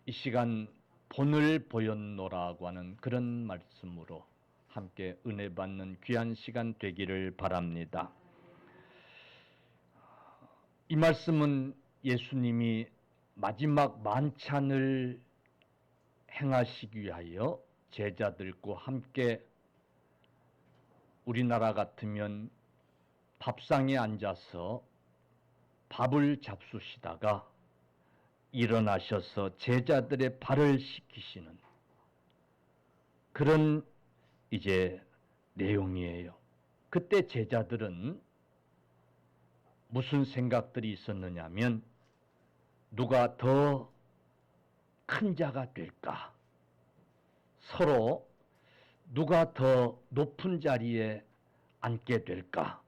이 시간 본을 보였노라고 하는 그런 말씀으로 함께 은혜 받는 귀한 시간 되기를 바랍니다. 이 말씀은 예수님이 마지막 만찬을 행하시기 위하여 제자들과 함께 우리나라 같으면 밥상에 앉아서 밥을 잡수시다가 일어나셔서 제자들의 발을 씻기시는 그런 이제 내용이에요. 그때 제자들은 무슨 생각들이 있었느냐면 누가 더 큰 자가 될까? 서로 누가 더 높은 자리에 앉게 될까?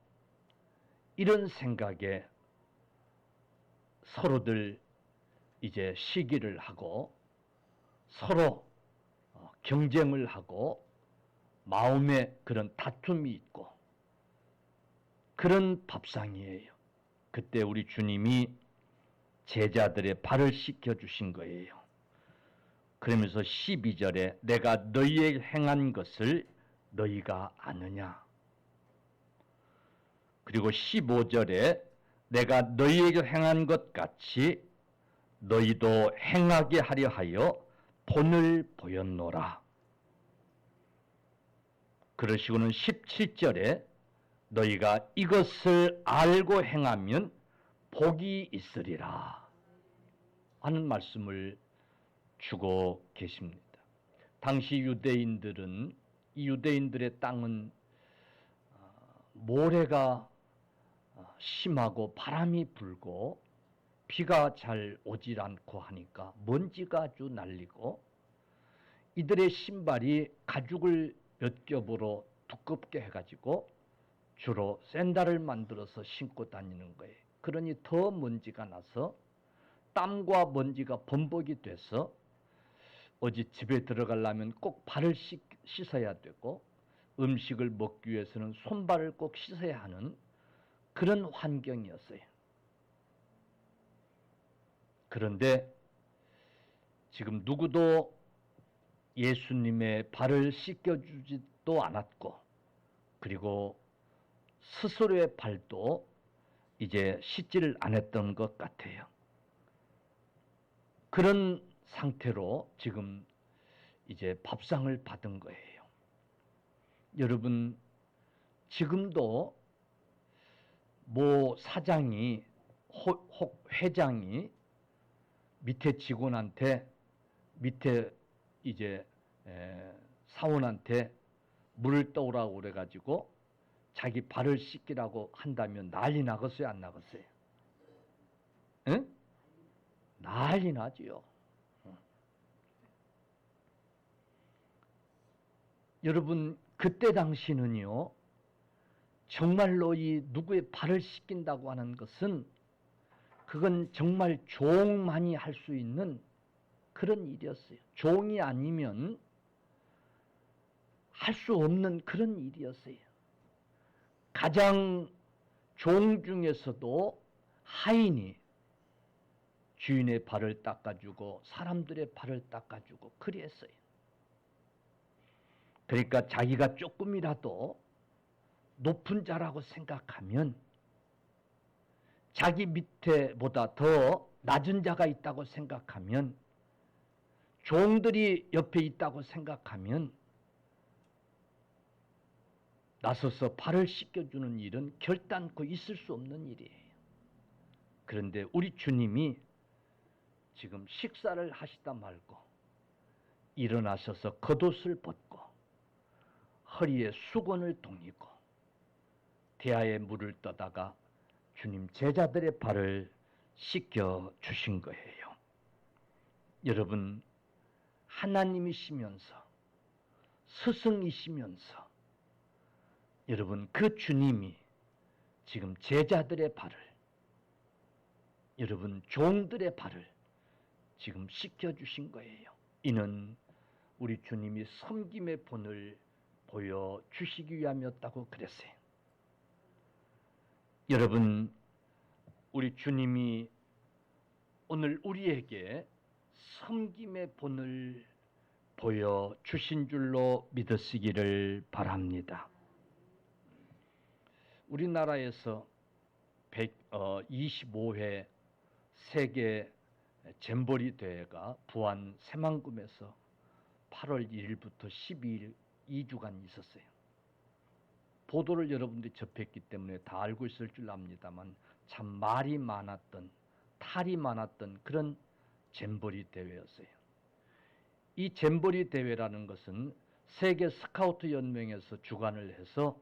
이런 생각에 서로들 이제 시기를 하고 서로 경쟁을 하고 마음에 그런 다툼이 있고 그런 밥상이에요. 그때 우리 주님이 제자들의 발을 씻겨주신 거예요. 그러면서 12절에 내가 너희에게 행한 것을 너희가 아느냐. 그리고 15절에 내가 너희에게 행한 것 같이 너희도 행하게 하려 하여 본을 보였노라. 그러시고는 17절에 너희가 이것을 알고 행하면 복이 있으리라 하는 말씀을 주고 계십니다. 당시 유대인들은 이 유대인들의 땅은 모래가 심하고 바람이 불고 비가 잘 오질 않고 하니까 먼지가 아주 날리고 이들의 신발이 가죽을 몇 겹으로 두껍게 해가지고 주로 샌들을 만들어서 신고 다니는 거예요. 그러니 더 먼지가 나서 땀과 먼지가 범벅이 돼서 어디 집에 들어가려면 꼭 발을 씻어야 되고 음식을 먹기 위해서는 손발을 꼭 씻어야 하는 그런 환경이었어요. 그런데 지금 누구도 예수님의 발을 씻겨주지도 않았고 그리고 스스로의 발도 이제 씻지를 않았던 것 같아요. 그런 상태로 지금 이제 밥상을 받은 거예요. 여러분, 지금도 모 사장이 혹 회장이 밑에 직원한테 밑에 이제 사원한테 물을 떠오라고 그래가지고 자기 발을 씻기라고 한다면 난리 나겠어요, 안 나겠어요? 응? 난리 나지요. 여러분, 그때 당시는요, 정말로 이 누구의 발을 씻긴다고 하는 것은 그건 정말 종만이 할 수 있는 그런 일이었어요. 종이 아니면 할 수 없는 그런 일이었어요. 가장 종 중에서도 하인이 주인의 발을 닦아주고 사람들의 발을 닦아주고 그랬어요. 그러니까 자기가 조금이라도 높은 자라고 생각하면 자기 밑에보다 더 낮은 자가 있다고 생각하면 종들이 옆에 있다고 생각하면 나서서 발을 씻겨주는 일은 결단코 있을 수 없는 일이에요. 그런데 우리 주님이 지금 식사를 하시다 말고 일어나셔서 겉옷을 벗고 허리에 수건을 동이고 대야에 물을 떠다가 주님 제자들의 발을 씻겨 주신 거예요. 여러분, 하나님이시면서 스승이시면서 여러분 그 주님이 지금 제자들의 발을 여러분 종들의 발을 지금 씻겨주신 거예요. 이는 우리 주님이 섬김의 본을 보여주시기 위함이었다고 그랬어요. 여러분, 우리 주님이 오늘 우리에게 섬김의 본을 보여주신 줄로 믿으시기를 바랍니다. 우리나라에서 125회 세계 잼버리 대회가 부안 새만금에서 8월 1일부터 12일 2주간 있었어요. 보도를 여러분들이 접했기 때문에 다 알고 있을 줄 압니다만 참 말이 많았던, 탈이 많았던 그런 잼버리 대회였어요. 이 잼버리 대회라는 것은 세계 스카우트 연맹에서 주관을 해서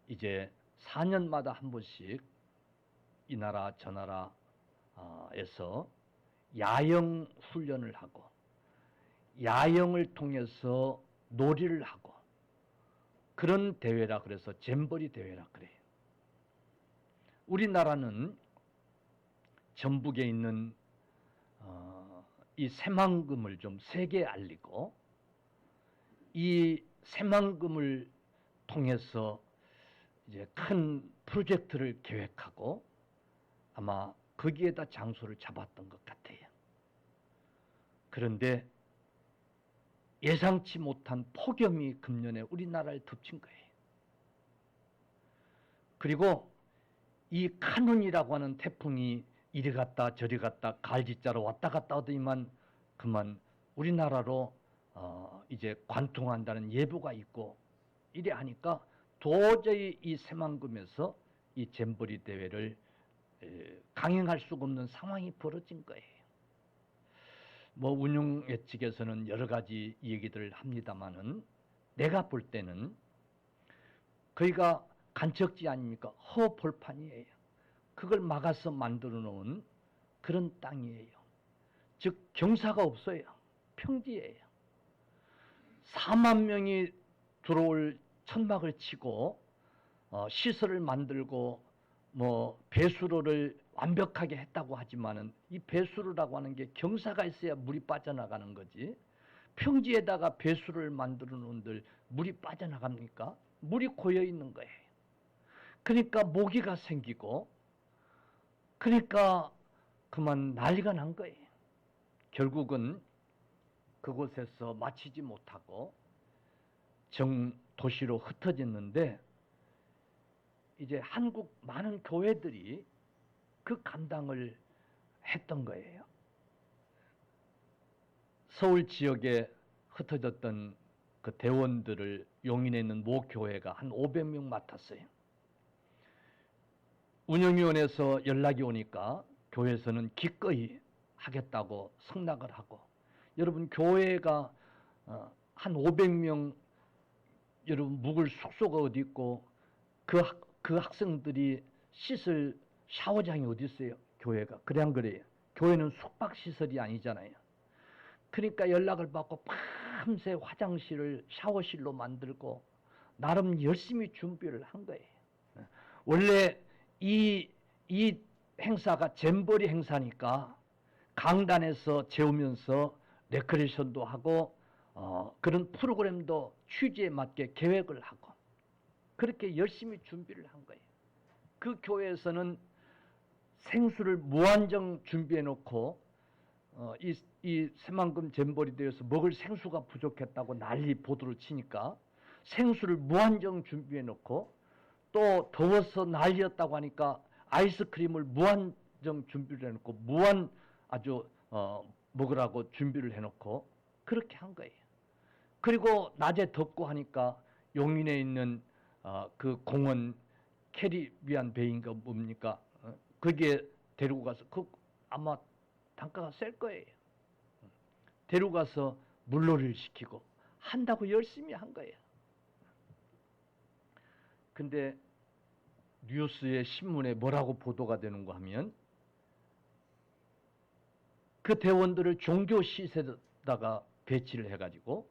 이제 4년마다 한 번씩 이 나라 저 나라에서 야영 훈련을 하고 야영을 통해서 놀이를 하고 그런 대회라 그래서 잼버리 대회라 그래요. 우리나라는 전북에 있는 이 새만금을 좀 세계에 알리고 이 새만금을 통해서 이제 큰 프로젝트를 계획하고 아마 거기에다 장소를 잡았던 것 같아요. 그런데 예상치 못한 폭염이 금년에 우리나라를 덮친 거예요. 그리고 이 카눈이라고 하는 태풍이 이리 갔다 저리 갔다 갈지자로 왔다 갔다 하더니만 그만 우리나라로 이제 관통한다는 예보가 있고 이래 하니까 도저히 이 새만금에서 이 잼버리 대회를 강행할 수가 없는 상황이 벌어진 거예요. 뭐 운영회 측에서는 여러 가지 얘기들을 합니다만은 내가 볼 때는 거기가 간척지 아닙니까? 허벌판이에요. 그걸 막아서 만들어 놓은 그런 땅이에요. 즉 경사가 없어요. 평지예요. 4만 명이 들어올 천막을 치고 시설을 만들고 뭐 배수로를 완벽하게 했다고 하지만은 이 배수로라고 하는 게 경사가 있어야 물이 빠져나가는 거지. 평지에다가 배수로를 만들어 놓은들 물이 빠져나갑니까? 물이 고여 있는 거예요. 그러니까 모기가 생기고 그러니까 그만 난리가 난 거예요. 결국은 그곳에서 마치지 못하고 정도시로 흩어졌는데 이제 한국 많은 교회들이 그 감당을 했던 거예요. 서울 지역에 흩어졌던 그 대원들을 용인에 있는 모 교회가 한 500명 맡았어요. 운영위원회에서 연락이 오니까 교회에서는 기꺼이 하겠다고 승낙을 하고 여러분 교회가 한 500명 여러분 묵을 숙소가 어디 있고 그 학생들이 씻을 샤워장이 어디 있어요? 교회가. 그래 안 그래요? 교회는 숙박시설이 아니잖아요. 그러니까 연락을 받고 밤새 화장실을 샤워실로 만들고 나름 열심히 준비를 한 거예요. 원래 이 행사가 잼버리 행사니까 강단에서 재우면서 레크레이션도 하고 그런 프로그램도 취지에 맞게 계획을 하고 그렇게 열심히 준비를 한 거예요. 그 교회에서는 생수를 무한정 준비해 놓고 이 새만금 잼버리 대회에서 먹을 생수가 부족했다고 난리 보도를 치니까 생수를 무한정 준비해 놓고 또 더워서 난리였다고 하니까 아이스크림을 무한정 준비를 해놓고 무한 아주 먹으라고 준비를 해놓고 그렇게 한 거예요. 그리고 낮에 덥고 하니까 용인에 있는 그 공원 캐리비안 베이인가 뭡니까? 거기에 데리고 가서 그 아마 단가가 셀 거예요. 데리고 가서 물놀이를 시키고 한다고 열심히 한 거예요. 근데 뉴스에 신문에 뭐라고 보도가 되는가 하면 그 대원들을 종교 시설에다가 배치를 해가지고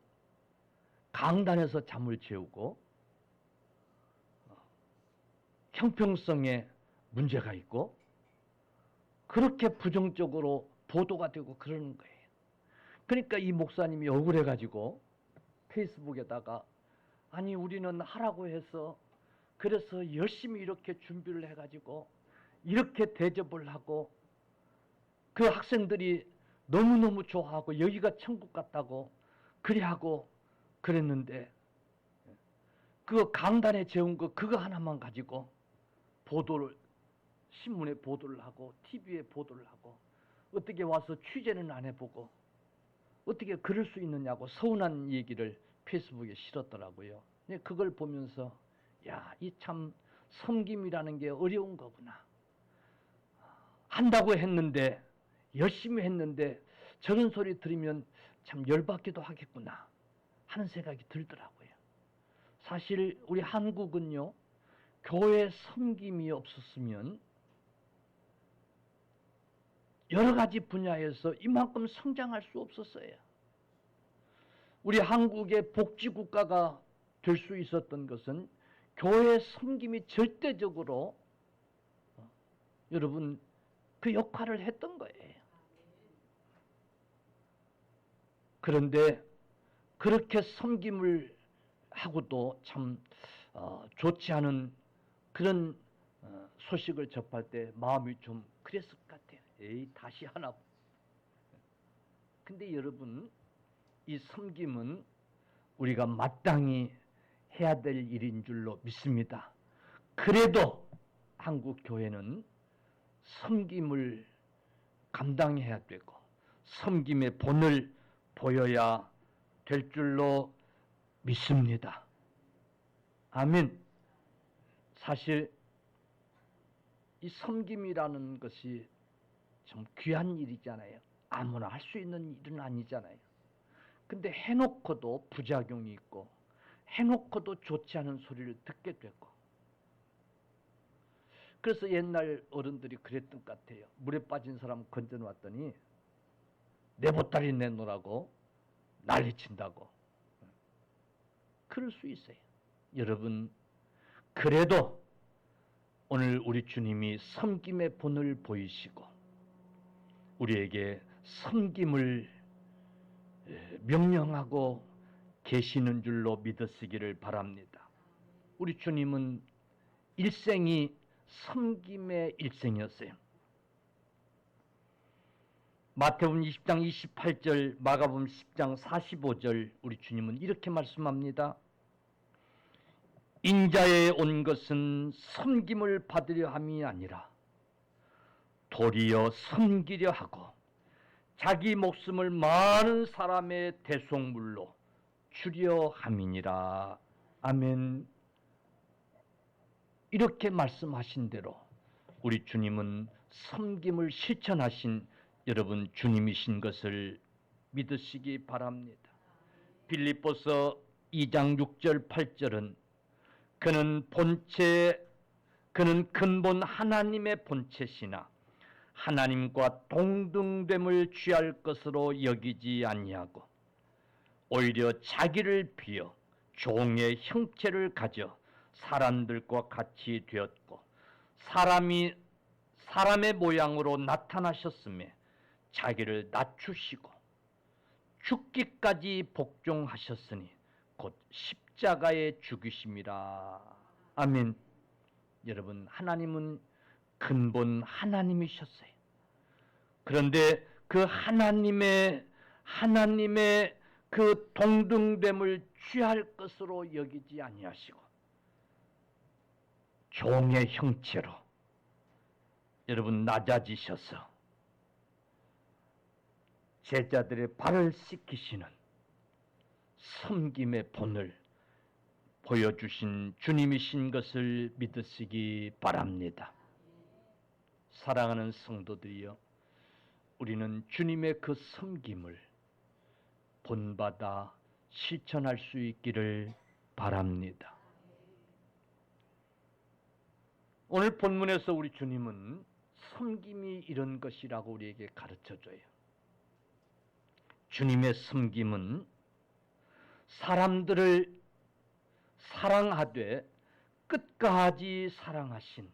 강단에서 잠을 재우고 형평성에 문제가 있고 그렇게 부정적으로 보도가 되고 그러는 거예요. 그러니까 이 목사님이 억울해가지고 페이스북에다가 아니 우리는 하라고 해서 그래서 열심히 이렇게 준비를 해가지고 이렇게 대접을 하고 그 학생들이 너무너무 좋아하고 여기가 천국 같다고 그리하고 그랬는데 그 강단에 재운 거 그거 하나만 가지고 보도를 신문에 보도를 하고 TV에 보도를 하고 어떻게 와서 취재는 안 해보고 어떻게 그럴 수 있느냐고 서운한 얘기를 페이스북에 실었더라고요. 그걸 보면서 야, 이 참 섬김이라는 게 어려운 거구나. 한다고 했는데 열심히 했는데 저런 소리 들으면 참 열받기도 하겠구나 하는 생각이 들더라고요. 사실 우리 한국은요, 교회 섬김이 없었으면 여러 가지 분야에서 이만큼 성장할 수 없었어요. 우리 한국의 복지국가가 될 수 있었던 것은 교회 섬김이 절대적으로 여러분 그 역할을 했던 거예요. 그런데 그렇게 섬김을 하고도 참 좋지 않은 그런 소식을 접할 때 마음이 좀 그랬을 것 같아요. 에이, 다시 하나. 근데 여러분, 이 섬김은 우리가 마땅히 해야 될 일인 줄로 믿습니다. 그래도 한국 교회는 섬김을 감당해야 되고 섬김의 본을 보여야 될 줄로 믿습니다. 아멘. 사실 이 섬김이라는 것이 좀 귀한 일이잖아요. 아무나 할 수 있는 일은 아니잖아요. 근데 해놓고도 부작용이 있고 해놓고도 좋지 않은 소리를 듣게 되고, 그래서 옛날 어른들이 그랬던 것 같아요. 물에 빠진 사람 건져놨더니 내 보따리 내놓으라고 난리친다고. 그럴 수 있어요. 여러분, 그래도 오늘 우리 주님이 섬김의 본을 보이시고 우리에게 섬김을 명령하고 계시는 줄로 믿으시기를 바랍니다. 우리 주님은 일생이 섬김의 일생이었어요. 마태복음 20장 28절, 마가복음 10장 45절 우리 주님은 이렇게 말씀합니다. 인자에 온 것은 섬김을 받으려 함이 아니라 도리어 섬기려 하고 자기 목숨을 많은 사람의 대속물로 주려 함이니라. 아멘. 이렇게 말씀하신 대로 우리 주님은 섬김을 실천하신 여러분 주님이신 것을 믿으시기 바랍니다. 빌립보서 2장 6절 8절은 그는 근본 하나님의 본체시나 하나님과 동등됨을 취할 것으로 여기지 아니하고 오히려 자기를 비어 종의 형체를 가져 사람들과 같이 되었고 사람의 모양으로 나타나셨으며 자기를 낮추시고 죽기까지 복종하셨으니 곧 십자가에 죽으심이라. 아멘. 여러분, 하나님은 근본 하나님이셨어요. 그런데 그 하나님의 그 동등됨을 취할 것으로 여기지 아니하시고 종의 형체로 여러분 낮아지셔서 제자들의 발을 씻기시는 섬김의 본을 보여주신 주님이신 것을 믿으시기 바랍니다. 사랑하는 성도들이여, 우리는 주님의 그 섬김을 본받아 실천할 수 있기를 바랍니다. 오늘 본문에서 우리 주님은 섬김이 이런 것이라고 우리에게 가르쳐줘요. 주님의 섬김은 사람들을 사랑하되 끝까지 사랑하신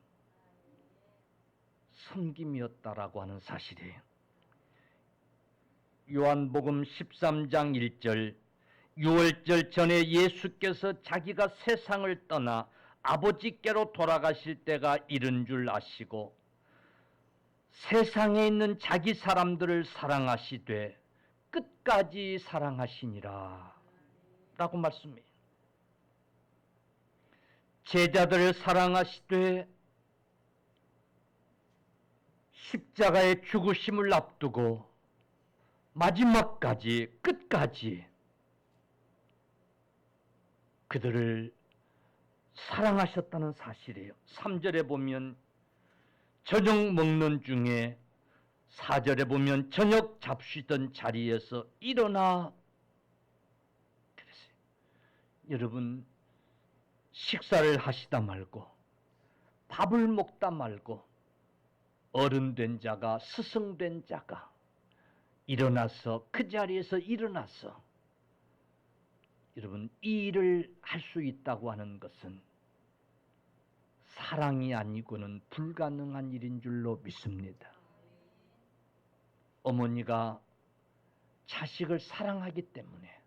섬김이었다라고 하는 사실이에요. 요한복음 13장 1절, 유월절 전에 예수께서 자기가 세상을 떠나 아버지께로 돌아가실 때가 이른 줄 아시고 세상에 있는 자기 사람들을 사랑하시되 끝까지 사랑하시니라 라고 말씀해요. 제자들을 사랑하시되 십자가의 죽으심을 앞두고 마지막까지 끝까지 그들을 사랑하셨다는 사실이에요. 3절에 보면 저녁 먹는 중에 4절에 보면 저녁 잡수던 자리에서 일어나 그랬어요. 여러분 식사를 하시다 말고 밥을 먹다 말고 어른 된 자가 스승된 자가 일어나서 그 자리에서 일어나서 여러분 이 일을 할 수 있다고 하는 것은 사랑이 아니고는 불가능한 일인 줄로 믿습니다. 어머니가 자식을 사랑하기 때문에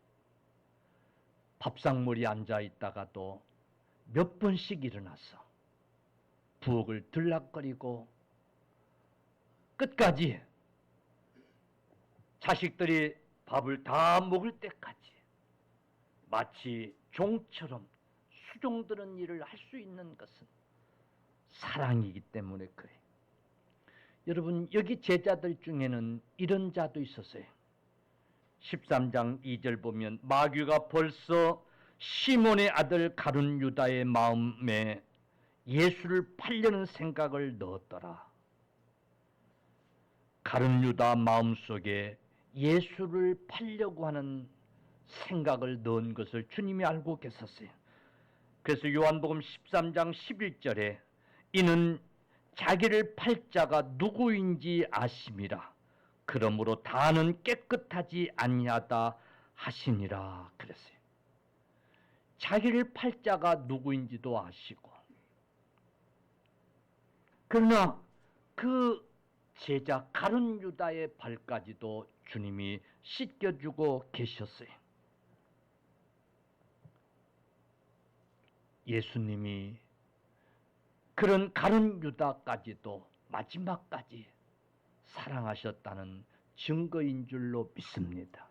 밥상머리에 앉아 있다가도 몇 번씩 일어나서 부엌을 들락거리고 끝까지 자식들이 밥을 다 먹을 때까지 마치 종처럼 수종드는 일을 할 수 있는 것은 사랑이기 때문에 그래요. 여러분 여기 제자들 중에는 이런 자도 있었어요. 13장 2절 보면 마귀가 벌써 시몬의 아들 가룟 유다의 마음에 예수를 팔려는 생각을 넣었더라. 가룟 유다 마음속에 예수를 팔려고 하는 생각을 넣은 것을 주님이 알고 계셨어요. 그래서 요한복음 13장 11절에 이는 자기를 팔 자가 누구인지 아심이라. 그러므로 다는 깨끗하지 아니하다 하시니라 그랬어요. 자기를 팔 자가 누구인지도 아시고, 그러나 그 제자 가룟 유다의 발까지도 주님이 씻겨주고 계셨어요. 예수님이 그런 가룟 유다까지도 마지막까지 사랑하셨다는 증거인 줄로 믿습니다.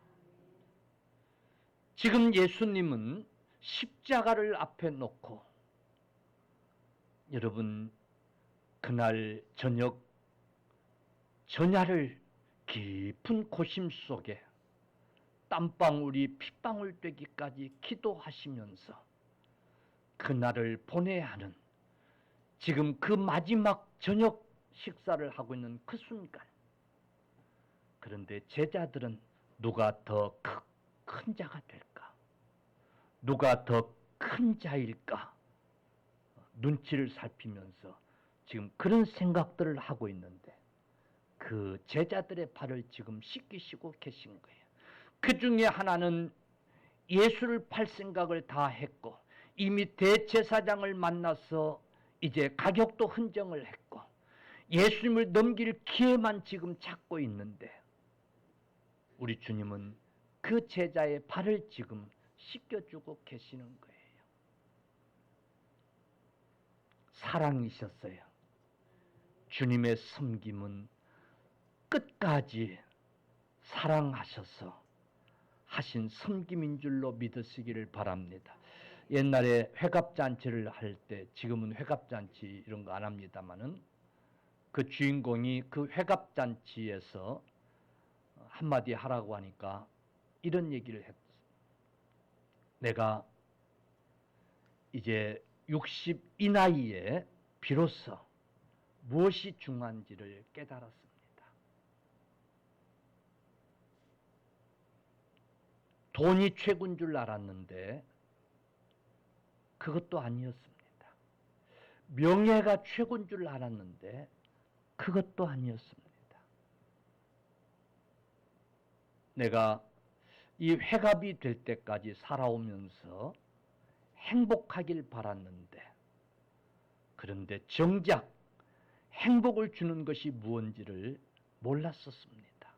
지금 예수님은 십자가를 앞에 놓고 여러분 그날 저녁 전야를 깊은 고심 속에 땀방울이 핏방울 되기까지 기도하시면서 그날을 보내야 하는 지금 그 마지막 저녁 식사를 하고 있는 그 순간, 그런데 제자들은 누가 더 큰 자가 될까? 누가 더 큰 자일까? 눈치를 살피면서 지금 그런 생각들을 하고 있는데 그 제자들의 발을 지금 씻기시고 계신 거예요. 그 중에 하나는 예수를 팔 생각을 다 했고 이미 대제사장을 만나서 이제 가격도 흥정을 했고 예수님을 넘길 기회만 지금 찾고 있는데 우리 주님은 그 제자의 발을 지금 씻겨주고 계시는 거예요. 사랑이셨어요. 주님의 섬김은 끝까지 사랑하셔서 하신 섬김인 줄로 믿으시기를 바랍니다. 옛날에 회갑잔치를 할 때, 지금은 회갑잔치 이런 거 안 합니다만은 그 주인공이 그 회갑잔치에서 한마디 하라고 하니까 이런 얘기를 했어요. 내가 이제 60 이 나이에 비로소 무엇이 중요한지를 깨달았습니다. 돈이 최고인 줄 알았는데 그것도 아니었습니다. 명예가 최고인 줄 알았는데 그것도 아니었습니다. 내가 이 회갑이 될 때까지 살아오면서 행복하길 바랐는데, 그런데 정작 행복을 주는 것이 무엇인지를 몰랐었습니다.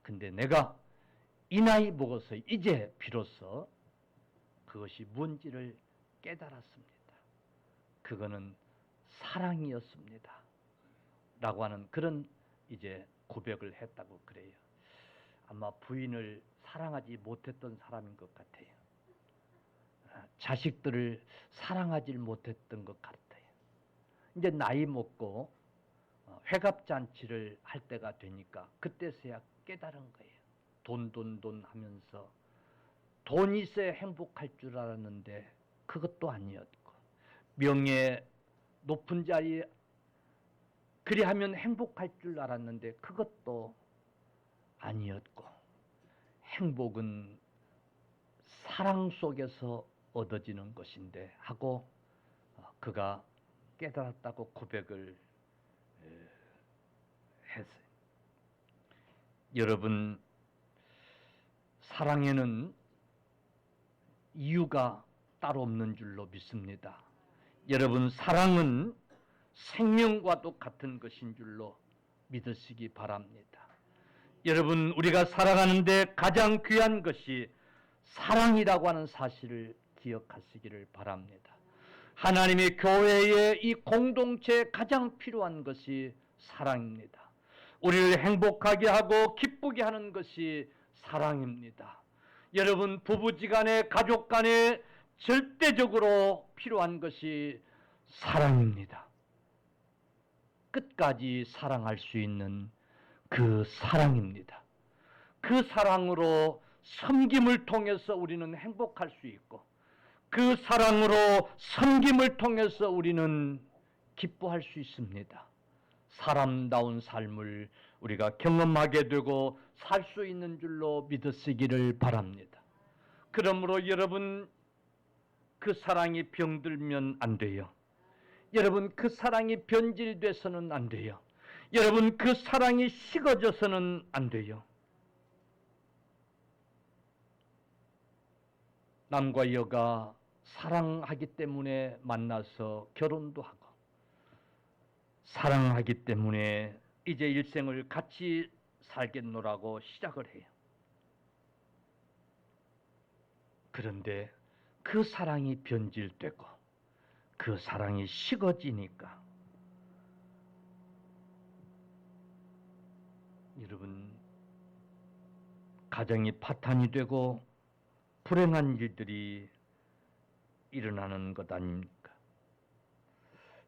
근데 내가 이 나이 먹어서 이제 비로소 그것이 뭔지를 깨달았습니다. 그거는 사랑이었습니다. 라고 하는 그런 이제 고백을 했다고 그래요. 아마 부인을 사랑하지 못했던 사람인 것 같아요. 자식들을 사랑하지 못했던 것 같아요. 이제 나이 먹고 회갑잔치를 할 때가 되니까 그때서야 깨달은 거예요. 돈 하면서 돈 있어야 행복할 줄 알았는데 그것도 아니었고, 명예 높은 자리에 그리하면 행복할 줄 알았는데 그것도 아니었고, 행복은 사랑 속에서 얻어지는 것인데 하고 그가 깨달았다고 고백을 했어요. 여러분, 사랑에는 이유가 따로 없는 줄로 믿습니다. 여러분, 사랑은 생명과도 같은 것인 줄로 믿으시기 바랍니다. 여러분, 우리가 살아가는데 가장 귀한 것이 사랑이라고 하는 사실을 기억하시기를 바랍니다. 하나님의 교회의 이 공동체에 가장 필요한 것이 사랑입니다. 우리를 행복하게 하고 기쁘게 하는 것이 사랑입니다. 여러분, 부부지간에 가족간에 절대적으로 필요한 것이 사랑입니다. 끝까지 사랑할 수 있는 그 사랑입니다. 그 사랑으로 섬김을 통해서 우리는 행복할 수 있고, 그 사랑으로 섬김을 통해서 우리는 기뻐할 수 있습니다. 사람다운 삶을 우리가 경험하게 되고 살 수 있는 줄로 믿으시기를 바랍니다. 그러므로 여러분, 그 사랑이 병들면 안 돼요. 여러분, 그 사랑이 변질돼서는 안 돼요. 여러분, 그 사랑이 식어져서는 안 돼요. 남과 여가 사랑하기 때문에 만나서 결혼도 하고, 사랑하기 때문에 이제 일생을 같이 살겠노라고 시작을 해요. 그런데 그 사랑이 변질되고 그 사랑이 식어지니까 여러분, 가정이 파탄이 되고 불행한 일들이 일어나는 것 아닙니까?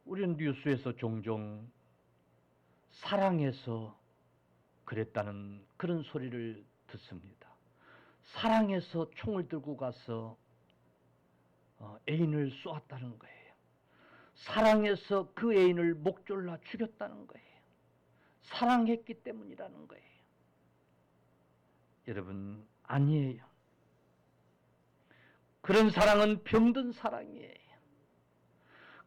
우리는 뉴스에서 종종 사랑해서 그랬다는 그런 소리를 듣습니다. 사랑해서 총을 들고 가서 애인을 쏘았다는 거예요. 사랑해서 그 애인을 목 졸라 죽였다는 거예요. 사랑했기 때문이라는 거예요. 여러분, 아니에요. 그런 사랑은 병든 사랑이에요.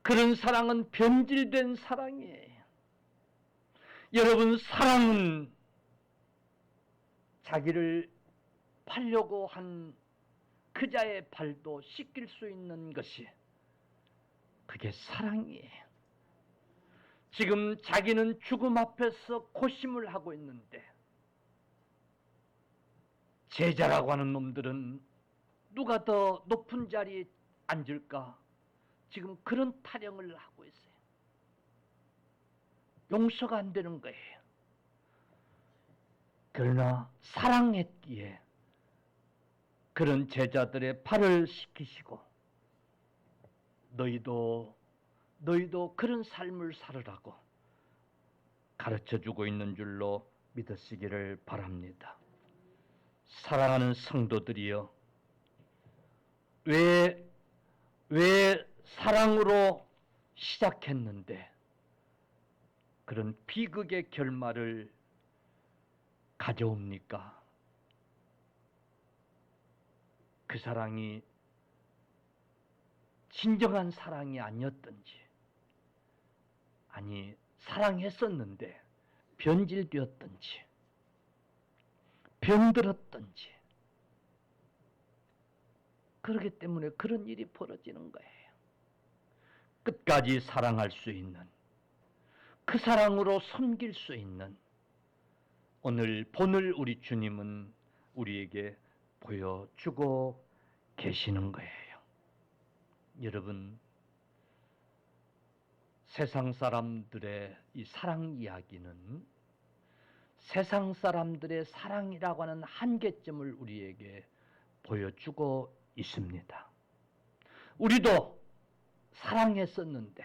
그런 사랑은 변질된 사랑이에요. 여러분, 사랑은 자기를 팔려고 한 그자의 발도 씻길 수 있는 것이 그게 사랑이에요. 지금 자기는 죽음 앞에서 고심을 하고 있는데 제자라고 하는 놈들은 누가 더 높은 자리에 앉을까? 지금 그런 타령을 하고 있어요. 용서가 안 되는 거예요. 그러나 사랑했기에 그런 제자들의 발을 씻기시고 너희도 그런 삶을 살으라고 가르쳐주고 있는 줄로 믿으시기를 바랍니다. 사랑하는 성도들이여, 왜 사랑으로 시작했는데 그런 비극의 결말을 가져옵니까? 그 사랑이 진정한 사랑이 아니었던지, 아니 사랑했었는데 변질되었던지 병들었던지, 그렇기 때문에 그런 일이 벌어지는 거예요. 끝까지 사랑할 수 있는, 그 사랑으로 섬길 수 있는 오늘 본을 우리 주님은 우리에게 보여주고 계시는 거예요. 여러분, 세상 사람들의 이 사랑 이야기는 세상 사람들의 사랑이라고 하는 한계점을 우리에게 보여주고 있습니다. 우리도 사랑했었는데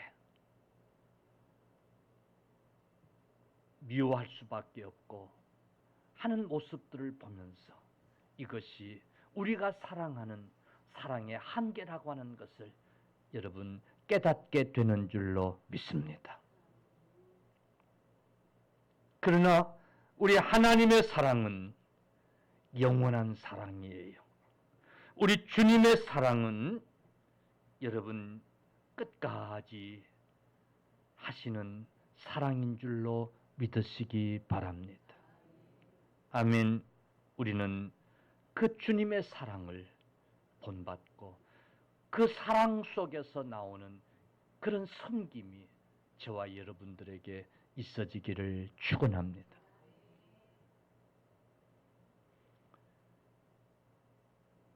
미워할 수밖에 없고 하는 모습들을 보면서 이것이 우리가 사랑하는 사랑의 한계라고 하는 것을 여러분 깨닫게 되는 줄로 믿습니다. 그러나 우리 하나님의 사랑은 영원한 사랑이에요. 우리 주님의 사랑은 여러분 끝까지 하시는 사랑인 줄로 믿으시기 바랍니다. 아멘. 우리는 그 주님의 사랑을 본받고 그 사랑 속에서 나오는 그런 섬김이 저와 여러분들에게 있어지기를 축원합니다.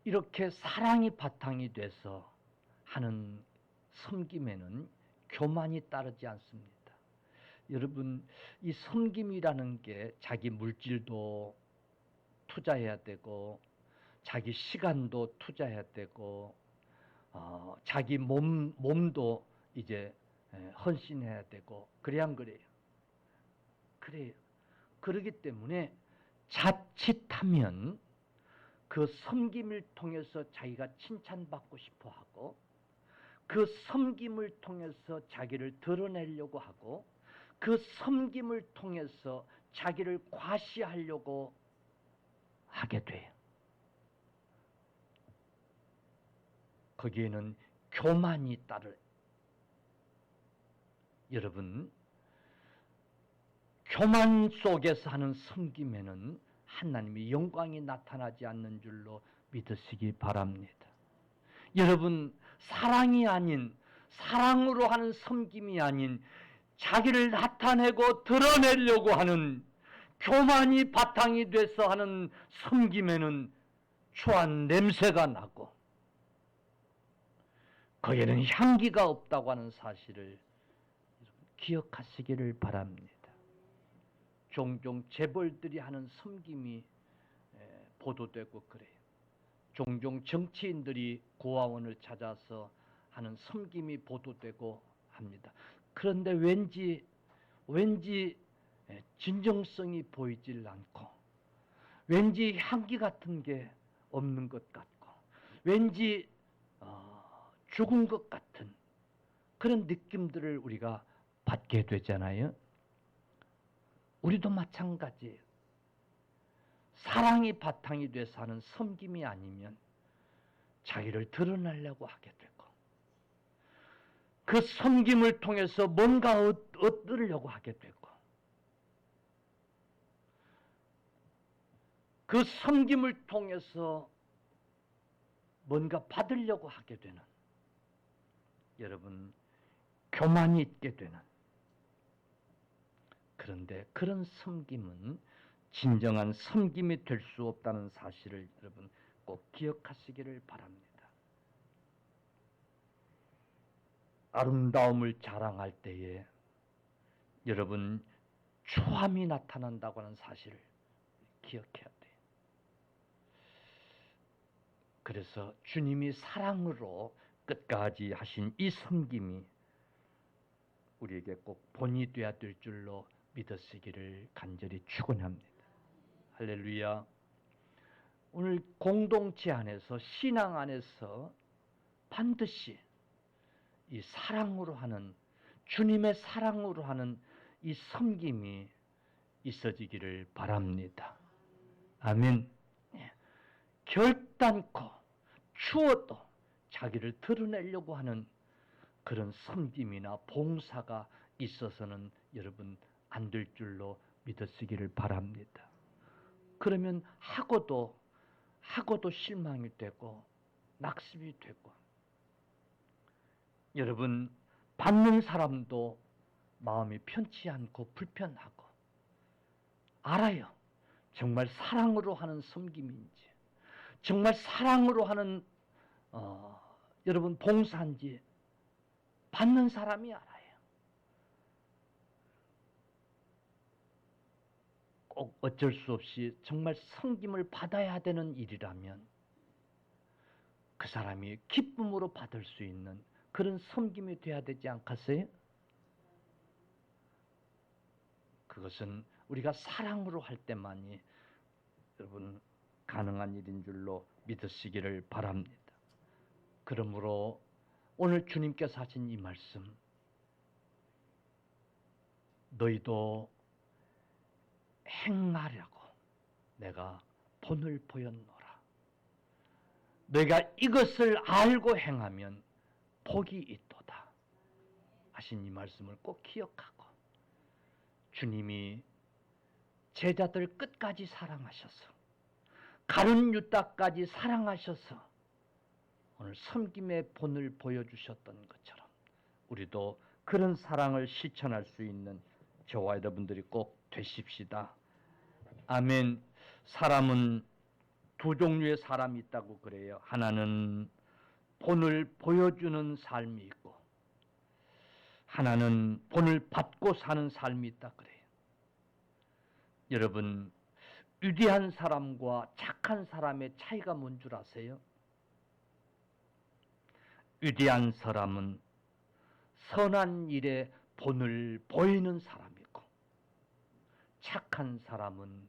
이렇게 사랑이 바탕이 돼서 하는 섬김에는 교만이 따르지 않습니다. 여러분, 이 섬김이라는 게 자기 물질도 투자해야 되고 자기 시간도 투자해야 되고 자기 몸도 이제 헌신해야 되고 그래야 안 그래요? 그래요. 그러기 때문에 자칫하면 그 섬김을 통해서 자기가 칭찬받고 싶어 하고 그 섬김을 통해서 자기를 드러내려고 하고 그 섬김을 통해서 자기를 과시하려고 하게 돼요. 거기에는 교만이 따를. 여러분, 교만 속에서 하는 섬김에는 하나님의 영광이 나타나지 않는 줄로 믿으시기 바랍니다. 여러분, 사랑이 아닌, 사랑으로 하는 섬김이 아닌 자기를 나타내고 드러내려고 하는 교만이 바탕이 돼서 하는 섬김에는 추한 냄새가 나고 거기에는 향기가 없다고 하는 사실을 기억하시기를 바랍니다. 종종 재벌들이 하는 섬김이 보도되고 그래요. 종종 정치인들이 고아원을 찾아서 하는 섬김이 보도되고 합니다. 그런데 왠지 진정성이 보이질 않고 왠지 향기 같은 게 없는 것 같고 왠지 죽은 것 같은 그런 느낌들을 우리가 받게 되잖아요. 우리도 마찬가지예요. 사랑이 바탕이 돼서 하는 섬김이 아니면 자기를 드러내려고 하게 되고 그 섬김을 통해서 뭔가 얻으려고 하게 되고 그 섬김을 통해서 뭔가 받으려고 하게 되는 여러분 교만이 있게 되는 그런데 그런 섬김은 진정한 섬김이 될 수 없다는 사실을 여러분 꼭 기억하시기를 바랍니다. 아름다움을 자랑할 때에 여러분 추함이 나타난다고 하는 사실을 기억해야 돼요. 그래서 주님이 사랑으로 끝까지 하신 이 섬김이 우리에게 꼭 본이 되어야 될 줄로 믿으시기를 간절히 축원합니다. 할렐루야. 오늘 공동체 안에서 신앙 안에서 반드시 이 사랑으로 하는 주님의 사랑으로 하는 이 섬김이 있어지기를 바랍니다. 아멘. 결단코 추워도 자기를 드러내려고 하는 그런 섬김이나 봉사가 있어서는 여러분 안 될 줄로 믿으시기를 바랍니다. 그러면 하고도 실망이 되고 낙심이 되고 여러분 받는 사람도 마음이 편치 않고 불편하고 알아요. 정말 사랑으로 하는 섬김인지 정말 사랑으로 하는 여러분 봉사인지 받는 사람이 알아요. 꼭 어쩔 수 없이 정말 섬김을 받아야 되는 일이라면 그 사람이 기쁨으로 받을 수 있는 그런 섬김이 돼야 되지 않겠어요? 그것은 우리가 사랑으로 할 때만이 여러분 가능한 일인 줄로 믿으시기를 바랍니다. 그러므로 오늘 주님께서 하신 이 말씀, 너희도 행하려고 내가 본을 보였노라. 너희가 이것을 알고 행하면 복이 있도다 하신 이 말씀을 꼭 기억하고, 주님이 제자들 끝까지 사랑하셔서 가룟 유다까지 사랑하셔서 오늘 섬김의 본을 보여주셨던 것처럼 우리도 그런 사랑을 실천할 수 있는 저와 여러분들이 꼭 되십시다. 아멘. 사람은 두 종류의 사람이 있다고 그래요. 하나는 본을 보여주는 삶이 있고, 하나는 본을 받고 사는 삶이 있다 그래요. 여러분, 위대한 사람과 착한 사람의 차이가 뭔 줄 아세요? 위대한 사람은 선한 일에 본을 보이는 사람이고, 착한 사람은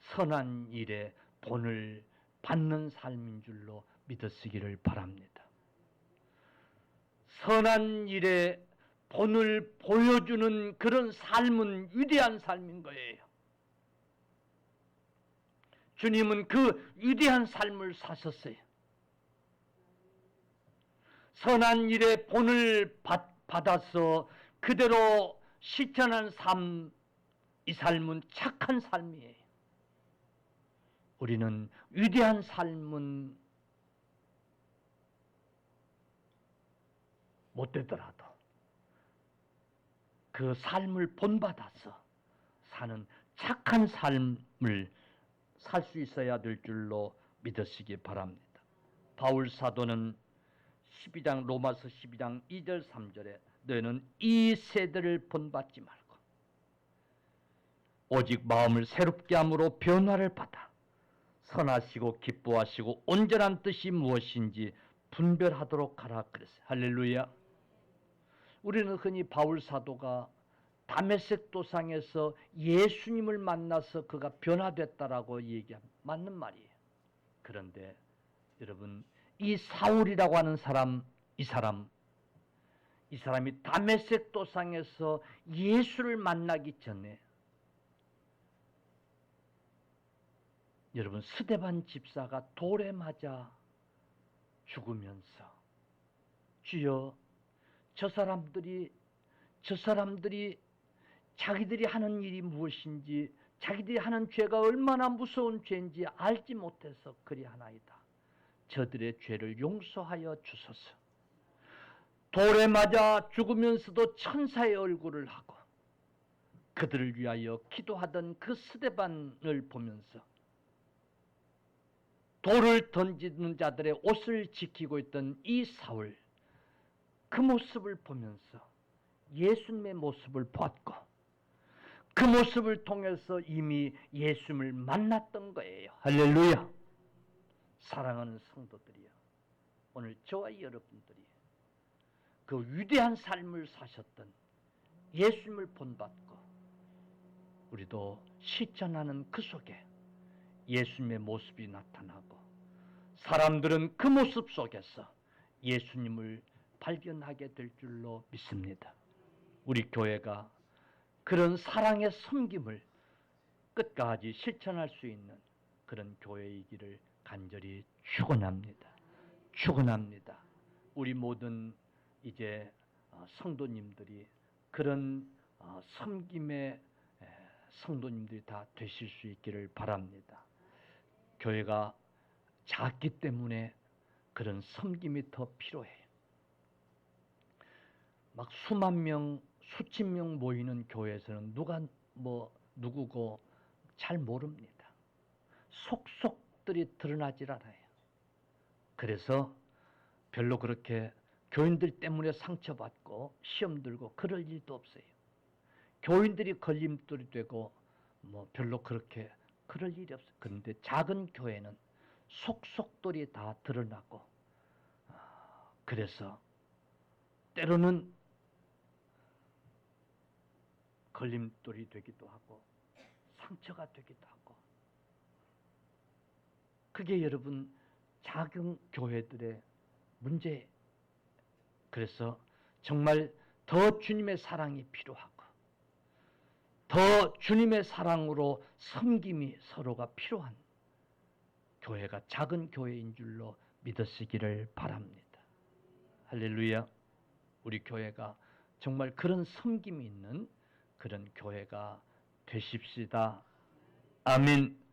선한 일에 본을 받는 삶인 줄로 믿으시기를 바랍니다. 선한 일에 본을 보여주는 그런 삶은 위대한 삶인 거예요. 주님은 그 위대한 삶을 사셨어요. 선한 일에 본을 받아서 그대로 실천한 삶, 이 삶은 착한 삶이에요. 우리는 위대한 삶은 못 되더라도 그 삶을 본받아서 사는 착한 삶을 살 수 있어야 될 줄로 믿으시기 바랍니다. 바울 사도는 12장 로마서 12장 2절 3절에 너희는 이 세대를 본받지 말고 오직 마음을 새롭게 함으로 변화를 받아 선하시고 기뻐하시고 온전한 뜻이 무엇인지 분별하도록 하라 그랬어요. 할렐루야. 우리는 흔히 바울 사도가 다메섹 도상에서 예수님을 만나서 그가 변화됐다라고 얘기합니다. 맞는 말이에요. 그런데 여러분, 이 사울이라고 하는 사람, 이 사람이 다메섹 도상에서 예수를 만나기 전에 여러분, 스데반 집사가 돌에 맞아 죽으면서 주여, 저 사람들이 자기들이 하는 일이 무엇인지, 자기들이 하는 죄가 얼마나 무서운 죄인지 알지 못해서 그리하나이다. 저들의 죄를 용서하여 주소서. 돌에 맞아 죽으면서도 천사의 얼굴을 하고 그들을 위하여 기도하던 그 스데반을 보면서 돌을 던지는 자들의 옷을 지키고 있던 이 사울, 그 모습을 보면서 예수님의 모습을 보았고 그 모습을 통해서 이미 예수님을 만났던 거예요. 할렐루야. 사랑하는 성도들이요, 오늘 저와 여러분들이 그 위대한 삶을 사셨던 예수님을 본받고 우리도 실천하는 그 속에 예수님의 모습이 나타나고 사람들은 그 모습 속에서 예수님을 발견하게 될 줄로 믿습니다. 우리 교회가 그런 사랑의 섬김을 끝까지 실천할 수 있는 그런 교회이기를 간절히 축원합니다. 축원합니다. 우리 모든 이제 성도님들이 그런 섬김의 성도님들이 다 되실 수 있기를 바랍니다. 교회가 작기 때문에 그런 섬김이 더 필요해요. 막 수만 명, 수천 명 모이는 교회에서는 누가 누구고 잘 모릅니다. 속속들이 드러나질 않아요. 그래서 별로 그렇게 교인들 때문에 상처받고 시험 들고 그럴 일도 없어요. 교인들이 걸림돌이 되고 뭐 별로 그렇게 그럴 일이 없어요. 그런데 작은 교회는 속속들이 다 드러나고, 그래서 때로는 걸림돌이 되기도 하고 상처가 되기도 하고, 그게 여러분 작은 교회들의 문제. 그래서 정말 더 주님의 사랑이 필요하고, 더 주님의 사랑으로 섬김이 서로가 필요한 교회가 작은 교회인 줄로 믿으시기를 바랍니다. 할렐루야. 우리 교회가 정말 그런 섬김이 있는 그런 교회가 되십시다. 아멘.